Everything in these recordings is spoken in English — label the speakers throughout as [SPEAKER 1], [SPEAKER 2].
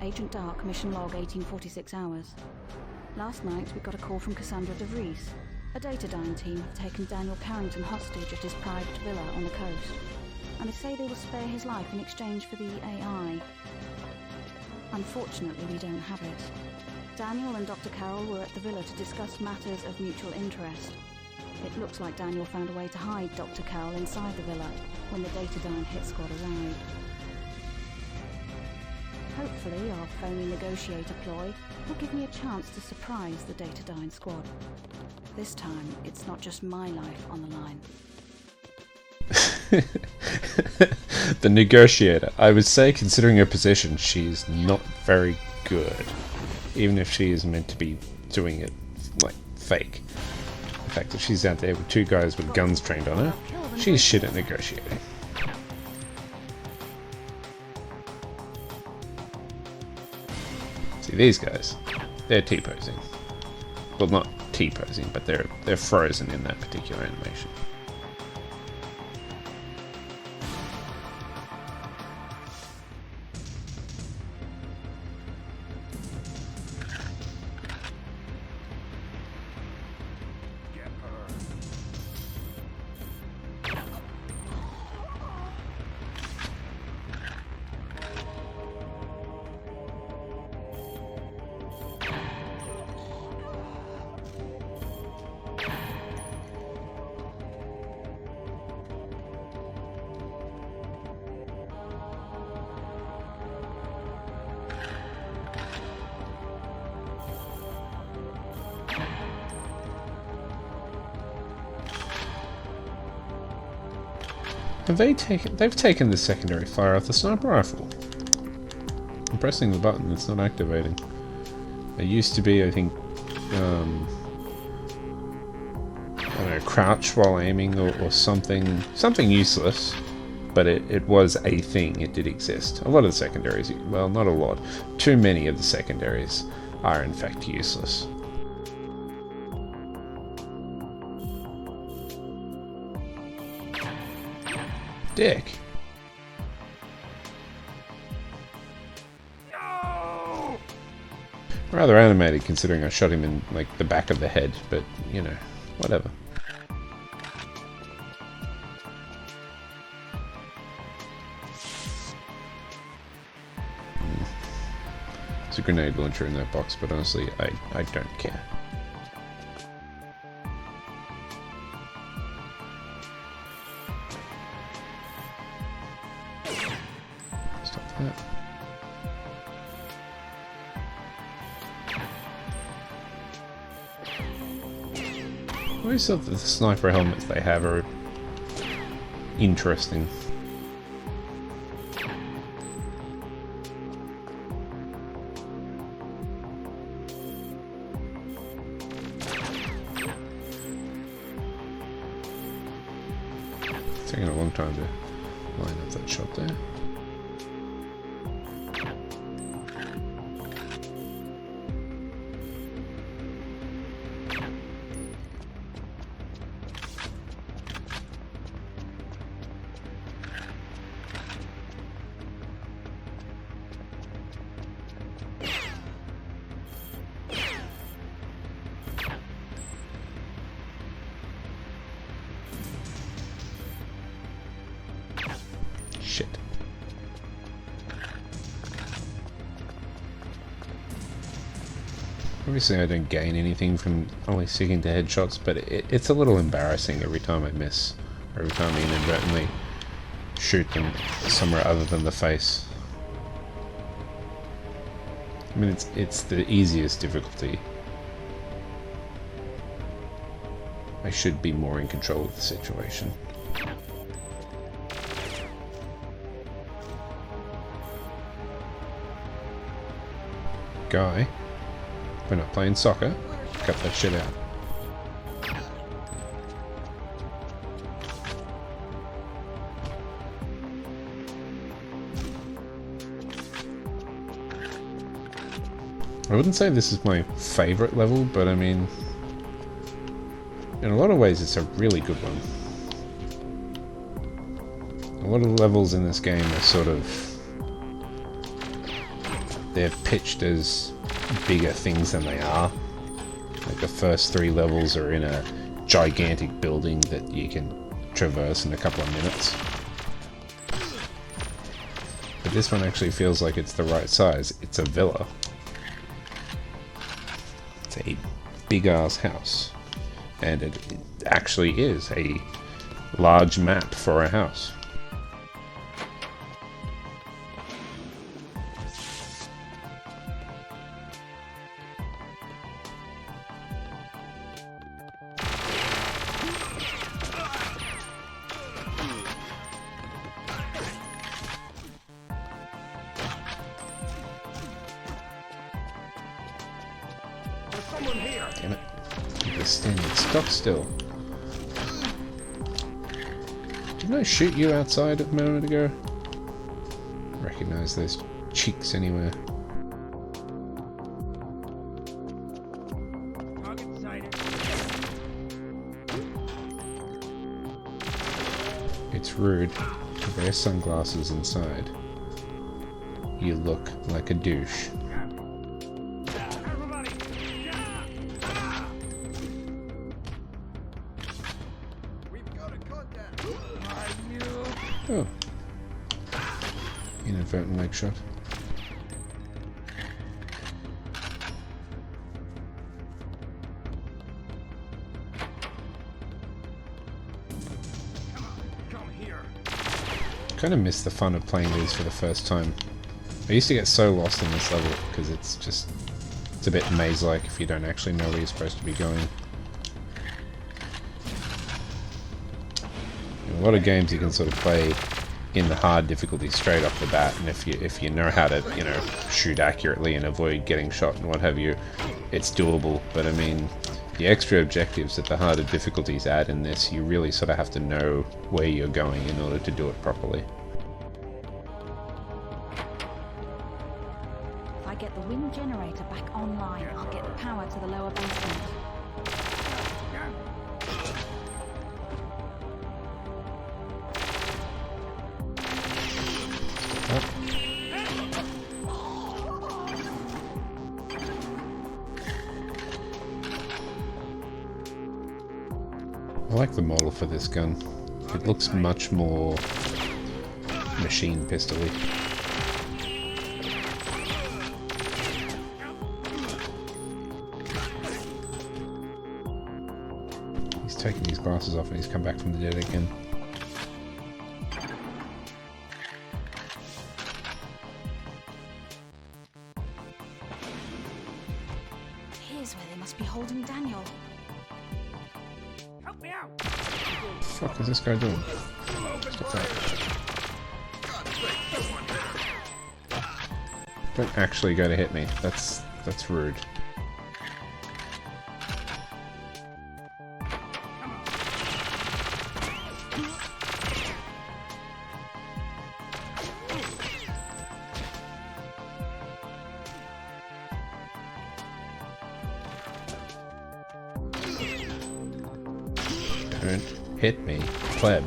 [SPEAKER 1] Agent Dark, mission log 1846 hours. Last night we got a call from Cassandra de Vries. A Datadyne team have taken Daniel Carrington hostage at his private villa on the coast, and they say they will spare his life in exchange for the AI. Unfortunately, we don't have it. Daniel and Dr. Carroll were at the villa to discuss matters of mutual interest. It looks like Daniel found a way to hide Dr. Carroll inside the villa when the Datadyne hit squad arrived. Hopefully, our phony negotiator ploy will give me a chance to surprise the Datadyne squad. This time, it's not just my life on the line.
[SPEAKER 2] The negotiator. I would say, considering her position, she's not very good. Even if she is meant to be doing it, like, fake. The fact that she's out there with two guys with guns trained on her, she's shit at negotiating. See, these guys, they're T-posing. Well, not T-posing, but they're frozen in that particular animation. They've taken the secondary fire off the sniper rifle. I'm pressing the button, it's not activating. It used to be, I think, I don't know, crouch while aiming or something useless, but it was a thing, it did exist. A lot of the secondaries, well, not a lot, too many of the secondaries are in fact useless. Dick. No! Rather animated considering I shot him in, like, the back of the head, but, you know, whatever. There's a grenade launcher in that box, but honestly, I don't care. I always thought that the sniper helmets they have are interesting. It's taking a long time to line up that shot there. Shit. Obviously I don't gain anything from only sticking to headshots, but it's a little embarrassing every time I miss, or every time I inadvertently shoot them somewhere other than the face. I mean, it's the easiest difficulty. I should be more in control of the situation. Guy, we're not playing soccer. Cut that shit out. I wouldn't say this is my favorite level, but I mean, in a lot of ways it's a really good one. A lot of levels in this game are sort of they're pitched as bigger things than they are. Like the first 3 levels are in a gigantic building that you can traverse in a couple of minutes. But this one actually feels like it's the right size. It's a villa. It's a big ass house. And it actually is a large map for a house. Damn it. You're standing stock still. Didn't I shoot you outside a moment ago? Recognize those cheeks anywhere. It's rude to wear sunglasses inside. You look like a douche. Oh. Inadvertent leg shot. Kind of miss the fun of playing these for the first time. I used to get so lost in this level because it's a bit maze-like if you don't actually know where you're supposed to be going. In a lot of games you can sort of play in the hard difficulty straight off the bat, and if you know how to, you know, shoot accurately and avoid getting shot and what have you, it's doable. But I mean, the extra objectives that the harder difficulties add in this, you really sort of have to know where you're going in order to do it properly.
[SPEAKER 1] If I get the wind generator back online, I'll get the power to the lower basement.
[SPEAKER 2] I like the model for this gun. It looks much more machine pistol-y. He's taking his glasses off and he's come back from the dead again.
[SPEAKER 1] Here's where they must be holding Daniel.
[SPEAKER 3] Help me out!
[SPEAKER 2] What the fuck is this guy doing? Stop that. Don't actually go to hit me. That's rude. Don't hit me, pleb.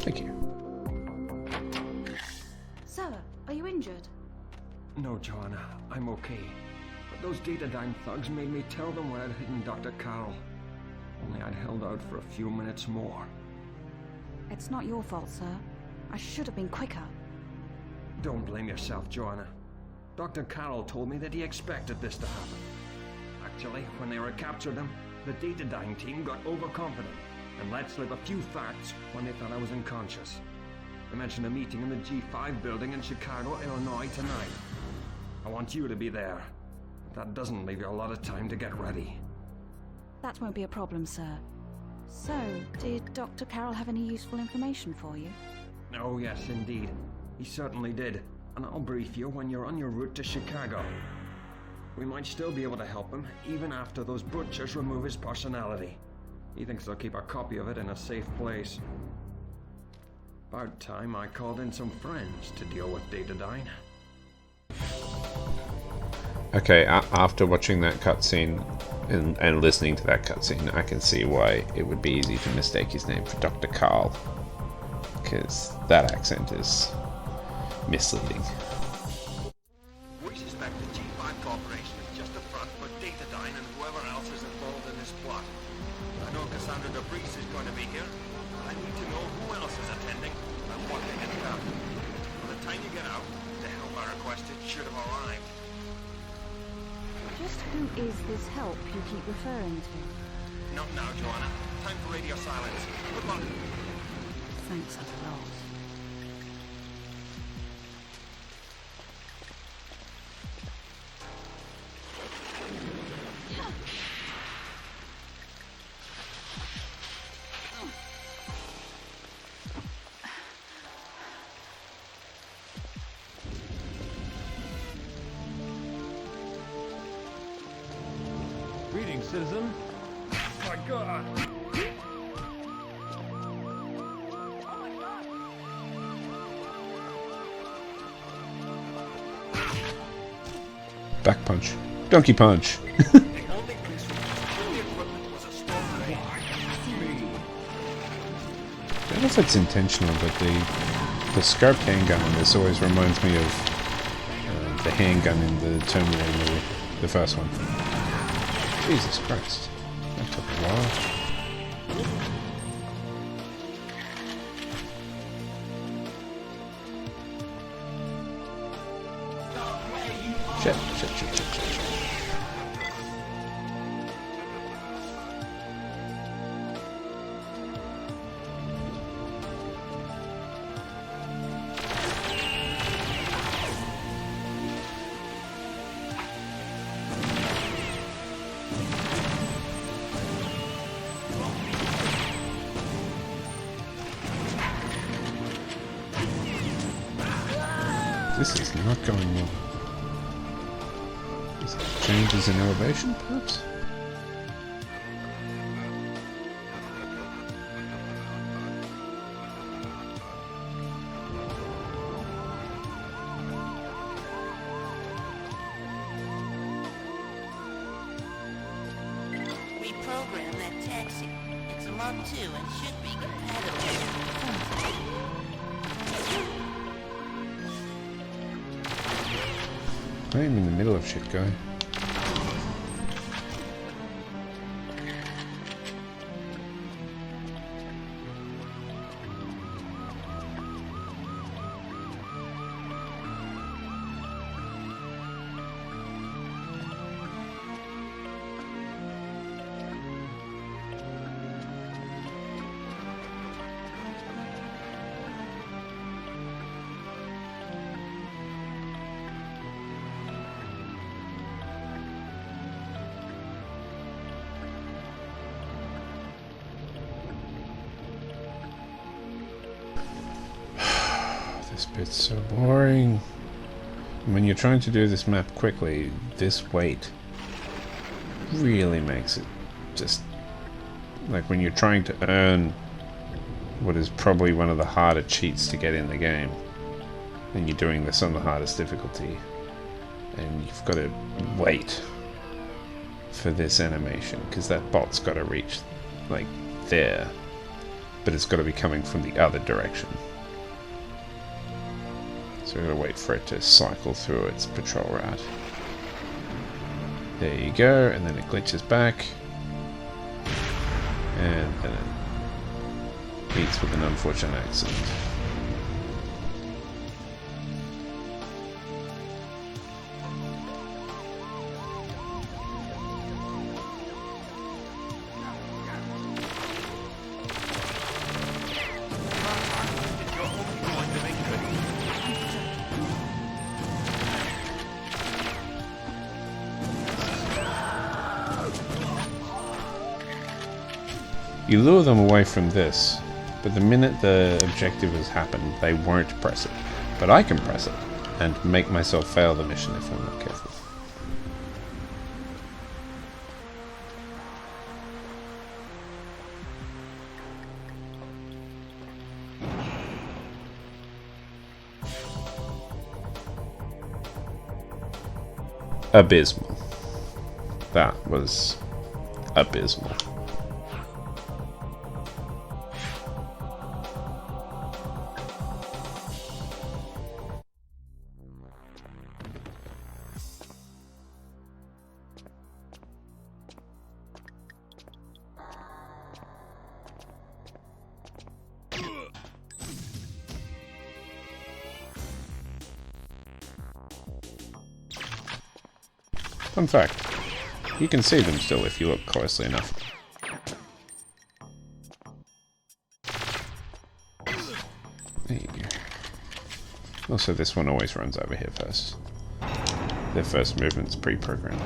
[SPEAKER 2] Thank you.
[SPEAKER 1] Sir, are you injured?
[SPEAKER 3] No, Joanna, I'm okay. But those Datadyne thugs made me tell them where I'd hidden Dr. Carroll. Only I'd held out for a few minutes more.
[SPEAKER 1] It's not your fault, sir. I should have been quicker.
[SPEAKER 3] Don't blame yourself, Joanna. Dr. Carroll told me that he expected this to happen. Actually, when they recaptured him, the Datadyne team got overconfident and let slip a few facts when they thought I was unconscious. They mentioned a meeting in the G5 building in Chicago, Illinois tonight. I want you to be there. That doesn't leave you a lot of time to get ready.
[SPEAKER 1] That won't be a problem, sir. So, did Dr. Carroll have any useful information for you?
[SPEAKER 3] Oh yes, indeed. He certainly did. And I'll brief you when you're on your route to Chicago. We might still be able to help him, even after those butchers remove his personality. He thinks they'll keep a copy of it in a safe place. About time I called in some friends to deal with Datadyne.
[SPEAKER 2] Okay, after watching that cutscene and listening to that cutscene, I can see why it would be easy to mistake his name for Dr. Carl. Because that accent is misleading.
[SPEAKER 3] We suspect the G5 Corporation is just a front for Datadyne and whoever else is involved in this plot. I know Cassandra DeVries is going to be here, but I need to know who else is attending and what they get about. By the time you get out, the help I requested should have arrived.
[SPEAKER 1] Just who is this help you keep referring to?
[SPEAKER 3] Not now, Joanna. Time for radio silence. Good luck.
[SPEAKER 1] Thanks a lot.
[SPEAKER 4] Greetings, citizen. My God.
[SPEAKER 2] Back punch. Donkey punch.
[SPEAKER 3] The only piece of the equipment was a storm grenade.
[SPEAKER 2] I don't know if it's intentional, but the scoped handgun on this always reminds me of the handgun in the Terminator movie, the first one. Jesus Christ. That took a while. Shit. This is not going well. Is it changes in elevation, perhaps?
[SPEAKER 5] We programmed that taxi. It's a Mark II and should be compatible.
[SPEAKER 2] I am in the middle of shit, guy. This bit's so boring. When you're trying to do this map quickly, this wait really makes it just like when you're trying to earn what is probably one of the harder cheats to get in the game, and you're doing this on the hardest difficulty, and you've got to wait for this animation because that bot's got to reach like there, but it's got to be coming from the other direction. So we're going to wait for it to cycle through its patrol route. There you go, and then it glitches back. And then it meets with an unfortunate accident. You lure them away from this, but the minute the objective has happened, they won't press it. But I can press it, and make myself fail the mission if I'm not careful. abysmal. That was abysmal. Fun fact, you can see them still if you look closely enough. There you go. Also, this one always runs over here first. Their first movement's pre-programmed.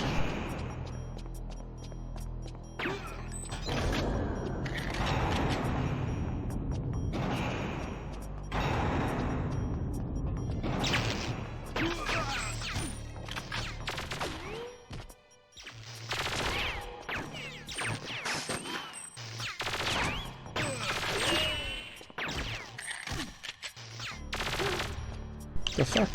[SPEAKER 2] The fuck?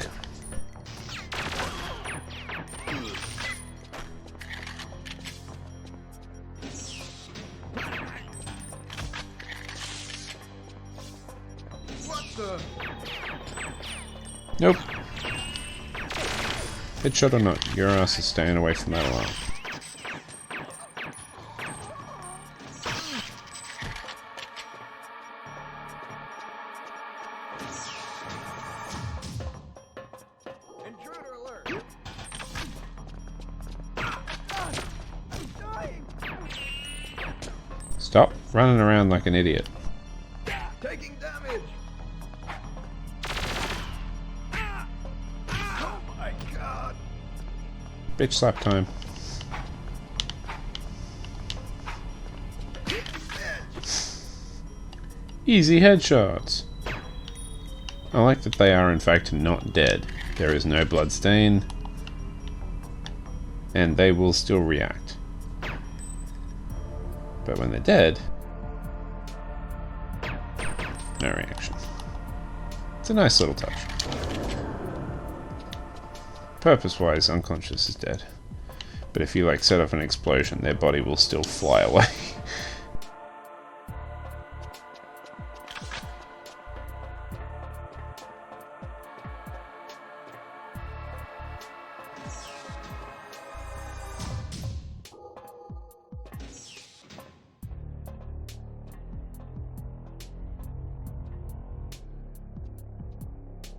[SPEAKER 4] What the?
[SPEAKER 2] Nope. Headshot or not, your ass is staying away from that alarm.
[SPEAKER 4] Intruder alert!
[SPEAKER 2] Stop running around like an idiot.
[SPEAKER 4] Taking damage! Oh my god!
[SPEAKER 2] Bitch slap time. Easy headshots. I like that they are in fact not dead. There is no blood stain. And they will still react. But when they're dead, no reaction. It's a nice little touch. Purpose-wise, unconscious is dead. But if you like set off an explosion, their body will still fly away.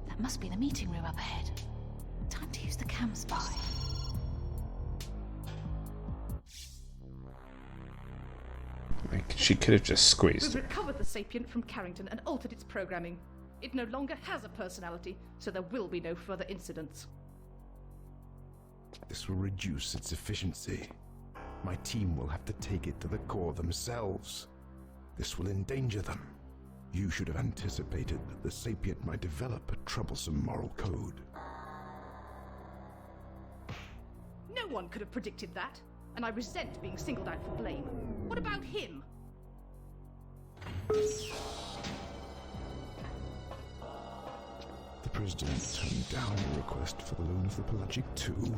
[SPEAKER 1] That must be the meeting room up ahead. Time to use the cam spy.
[SPEAKER 2] Like, she could have just squeezed
[SPEAKER 6] We've
[SPEAKER 2] it.
[SPEAKER 6] recovered the sapient from Carrington and altered its programming. It no longer has a personality, so there will be no further incidents.
[SPEAKER 7] This will reduce its efficiency. My team will have to take it to the core themselves. This will endanger them. You should have anticipated that the sapient might develop a troublesome moral code.
[SPEAKER 6] No one could have predicted that, and I resent being singled out for blame. What about him?
[SPEAKER 7] The President turned down the request for the loan of the Pelagic II.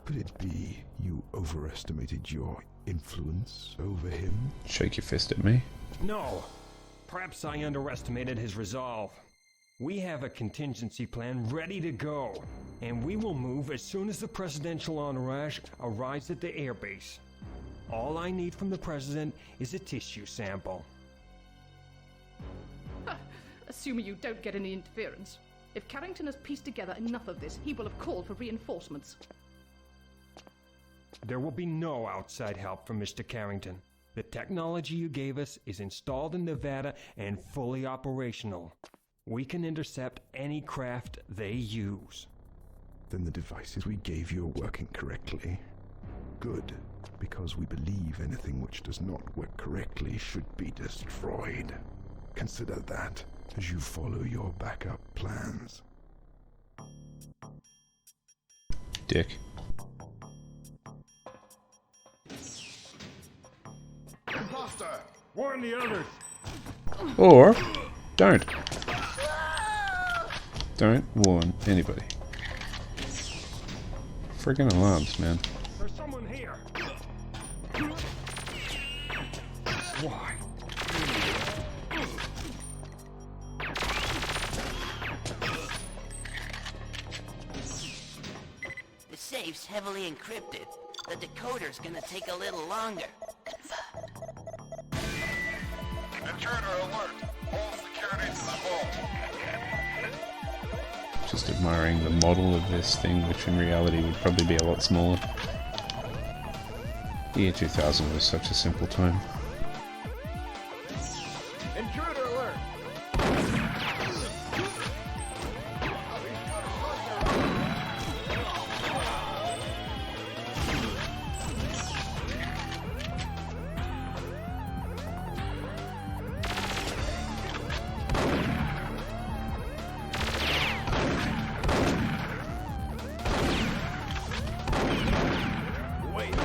[SPEAKER 7] Could it be you overestimated your influence over him?
[SPEAKER 2] Shake your fist at me.
[SPEAKER 3] No. Perhaps I underestimated his resolve. We have a contingency plan ready to go, and we will move as soon as the presidential entourage arrives at the airbase. All I need from the president is a tissue sample.
[SPEAKER 6] Assuming you don't get any interference. If Carrington has pieced together enough of this, he will have called for reinforcements.
[SPEAKER 3] There will be no outside help from Mr. Carrington. The technology you gave us is installed in Nevada and fully operational. We can intercept any craft they use.
[SPEAKER 7] Then the devices we gave you are working correctly. Good, because we believe anything which does not work correctly should be destroyed. Consider that as you follow your backup plans.
[SPEAKER 2] Dick.
[SPEAKER 4] Imposter! Warn the others!
[SPEAKER 2] Or don't. Don't warn anybody. friggin' alarms, man.
[SPEAKER 4] There's someone here. Why?
[SPEAKER 5] The safe's heavily encrypted. The decoder's gonna take a little longer.
[SPEAKER 4] Intruder alert. All security to the vault.
[SPEAKER 2] Just admiring the model of this thing, which in reality would probably be a lot smaller. The year 2000 was such a simple time.
[SPEAKER 4] Intruder alert. Wait.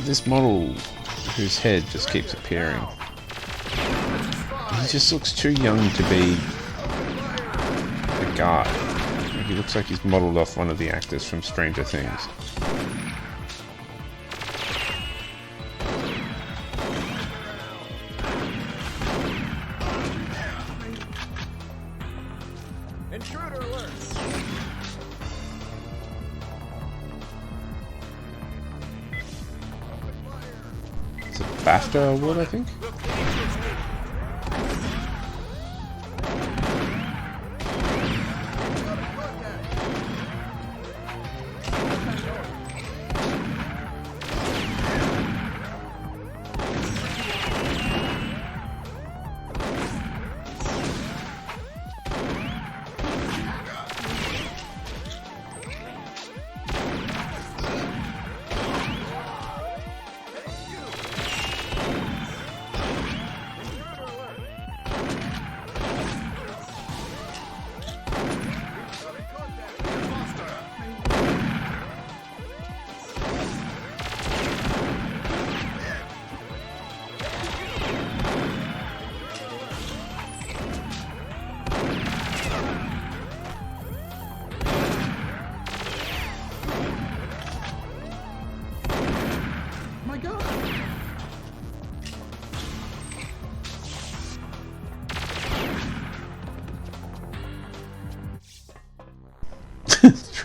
[SPEAKER 2] This model whose head just keeps appearing. He just looks too young to be a guy. He looks like he's modelled off one of the actors from Stranger Things.
[SPEAKER 4] Intruder alert.
[SPEAKER 2] It's a BAFTA award, I think?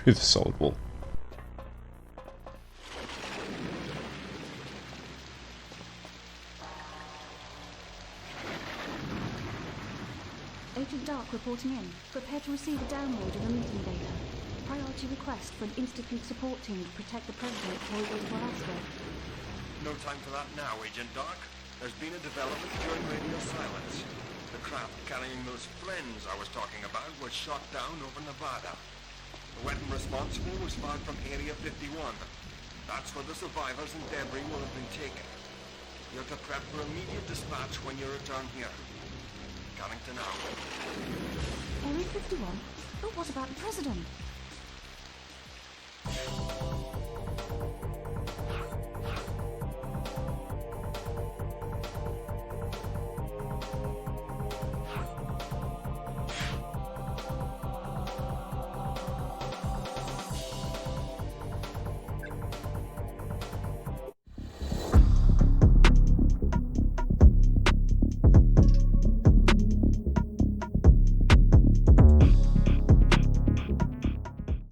[SPEAKER 2] Through the solid wall.
[SPEAKER 1] Agent Dark reporting in. Prepare to receive a download of the meeting data. Priority request for an institute support team to protect the president before he goes to Alaska.
[SPEAKER 3] No time for that now, Agent Dark. There's been a development during radio silence. The craft carrying those friends I was talking about was shot down over Nevada. The weapon responsible was found from Area 51. That's where the survivors and debris will have been taken. You're to prep for immediate dispatch when you return here. Coming to now.
[SPEAKER 1] Area 51? But what about the president?